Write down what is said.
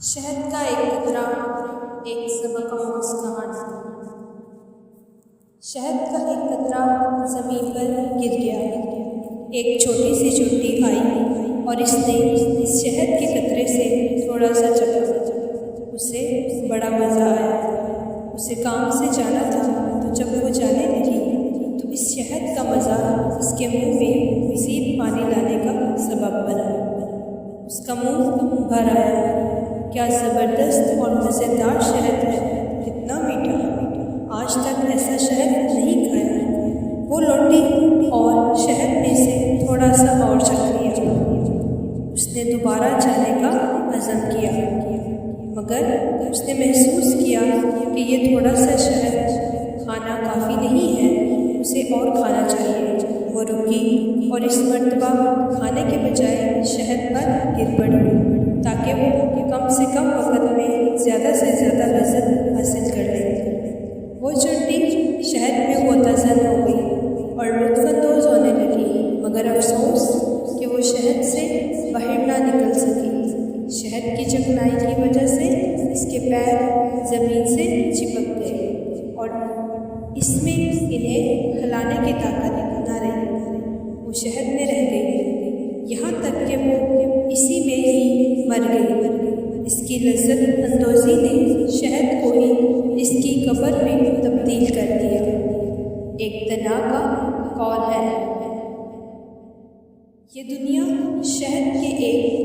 شہد کا ایک قطرہ ایک سبق آموز کہانی۔ شہد کا ایک قطرہ زمین پر گر گیا۔ ایک چھوٹی سی چونٹی آئی اور اس نے اس شہد کے قطرے سے تھوڑا سا چکھا۔ اسے بڑا مزہ آیا۔ اسے کام سے جانا تھا، تو جب وہ جانے لگی تو اس شہد کا مزہ اس کے منہ میں مزید پانی لانے کا سبب بنا۔ اس کا منہ بھر آیا۔ کیا زبردست اور مزیدار شہد ہے، کتنا میٹھا، آج تک ایسا شہد نہیں کھایا۔ وہ لوٹی اور شہد میں سے تھوڑا سا اور چکھ لیا۔ اس نے دوبارہ جانے کا عزم کیا، مگر اس نے محسوس کیا کہ یہ تھوڑا سا شہد کھانا کافی نہیں ہے، اسے اور کھانا چاہیے۔ وہ رکی اور اس مرتبہ کھانے کے بجائے شہد پر گر پڑی تاکہ وہ کم سے کم وقت میں زیادہ سے زیادہ لذت حاصل کر لے۔ وہ چونٹی شہد میں غوطہ-زن ہو گئی اور لطف اندوز ہونے لگی، مگر افسوس کہ وہ شہد سے باہر نہ نکل سکی۔ شہد کی چکنائی کی وجہ سے اس کے پیر زمین سے چپک گئے اور اس میں انہیں ہلانے کی طاقت نہ رہی۔ وہ شہد میں رہ گئی، یہاں تک کہ وہ اسی میں ہی مر گئی۔ اس کی لذت اندوزی نے شہد کو ہی اس کی قبر میں تبدیل کر دیا۔ ایک دنا کا قول ہے، یہ دنیا شہد کے ایک